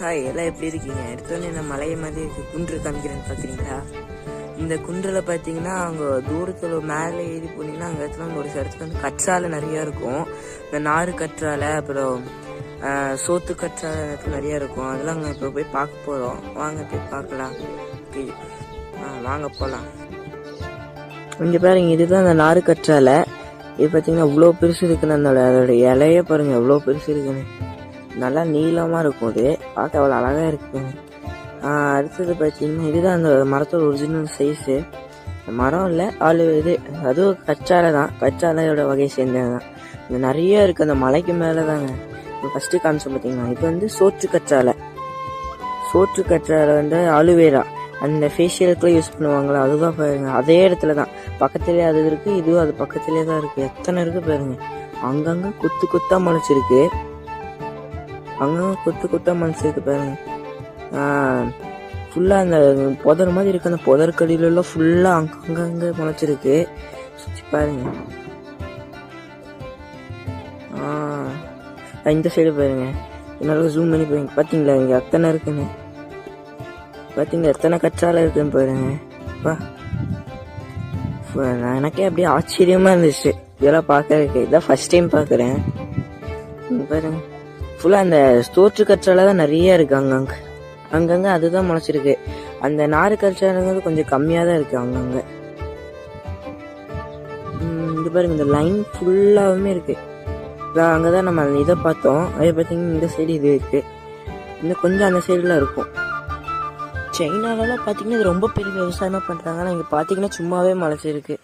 Hi, எல்லாம் எப்படி இருக்கீங்க? எடுத்தோன்னே என்ன மலைய மாதிரி இருக்கு குன்று காமிக்கிறேன்னு பார்க்குறீங்களா? இந்த குன்றில் பார்த்தீங்கன்னா அங்கே தூரத்தில் மேலே ஏறி போனீங்கன்னா அங்கே இடத்துல ஒரு இடத்துல வந்து கற்றாழை நிறையா இருக்கும். இந்த நாறு கற்றாழை, அப்புறம் சோத்து கற்றாழை இடத்துல நிறையா இருக்கும். அதெல்லாம் அங்கே இப்போ போய் பார்க்க போகிறோம். வாங்க போய் பார்க்கலாம். வாங்க போகலாம். இங்கே பாருங்க, இதுதான் அந்த நாறு கற்றாழை. இது பார்த்தீங்கன்னா அவ்வளோ பெருசு இருக்குன்னு அதோட இலைய பாருங்க எவ்வளோ பெருசு இருக்குன்னு. நல்லா நீளமாக இருக்கும். அது பார்க்க அவ்வளோ அழகாக இருக்குங்க. அடுத்தது பார்த்தீங்கன்னா இதுதான் அந்த மரத்தோட ஒரிஜினல் சைஸு. மரம் இல்லை, இது அதுவும் கற்றாழை தான். கற்றாழையோட வகையை சேர்ந்தது தான். இது நிறைய இருக்குது அந்த மலைக்கு மேலே தாங்க. இப்போ ஃபஸ்ட்டு காமிச்சோம் பார்த்தீங்கன்னா இது வந்து சோற்று கற்றாழை. சோற்று கற்றாழை வந்து அலுவேரா, அந்த ஃபேஷியலுக்குலாம் யூஸ் பண்ணுவாங்களா, அதுதான் பாருங்க. அதே இடத்துல தான் பக்கத்துலேயே அது இருக்குது, இதுவும் அது பக்கத்துலேயே தான் இருக்குது. எத்தனை இருக்குது பாருங்க. அங்கங்கே கொத்து கொத்தாக முளைச்சிருக்கு. அங்கங்கே கொத்து கொத்தாக முளைச்சிருக்கு பாருங்க. ஃபுல்லாக அந்த புதர் மாதிரி இருக்குது. அந்த புதர் கடியிலெல்லாம் ஃபுல்லாக அங்கங்கே முளைச்சிருக்கு. சுற்றி பாருங்க. இந்த சைடு பாருங்க, என்னால் ஜூம் பண்ணி பாருங்க. பார்த்தீங்களா இங்கே எத்தனை இருக்குன்னு? பார்த்தீங்களா எத்தனை கற்றாழை இருக்குன்னு பாருங்க. எனக்கே அப்படியே ஆச்சரியமாக இருந்துச்சு இதெல்லாம் பார்க்கறதுக்கு. இதான் ஃபர்ஸ்ட் டைம் பார்க்குறேன். பாருங்க, ஃபுல்லாக அந்த சோற்று கற்றாழை தான் நிறைய இருக்குது. அங்கங்கே அதுதான் முளைச்சிருக்கு. அந்த நாறு கற்றாழைங்கிறது கொஞ்சம் கம்மியாக தான் இருக்குது அங்கங்கே. இது பாருங்க, இந்த லைன் ஃபுல்லாகவுமே இருக்குது. அங்கே தான் நம்ம இதை பார்த்தோம். அதே பார்த்தீங்கன்னா இந்த சைடு இது இருக்குது. இன்னும் கொஞ்சம் அந்த சைடுலாம் இருக்கும். சைனாலலாம் பார்த்தீங்கன்னா இது ரொம்ப பெரிய விவசாயமாக பண்ணுறாங்க. ஆனால் இங்கே பார்த்தீங்கன்னா சும்மாவே முளைச்சிருக்கு.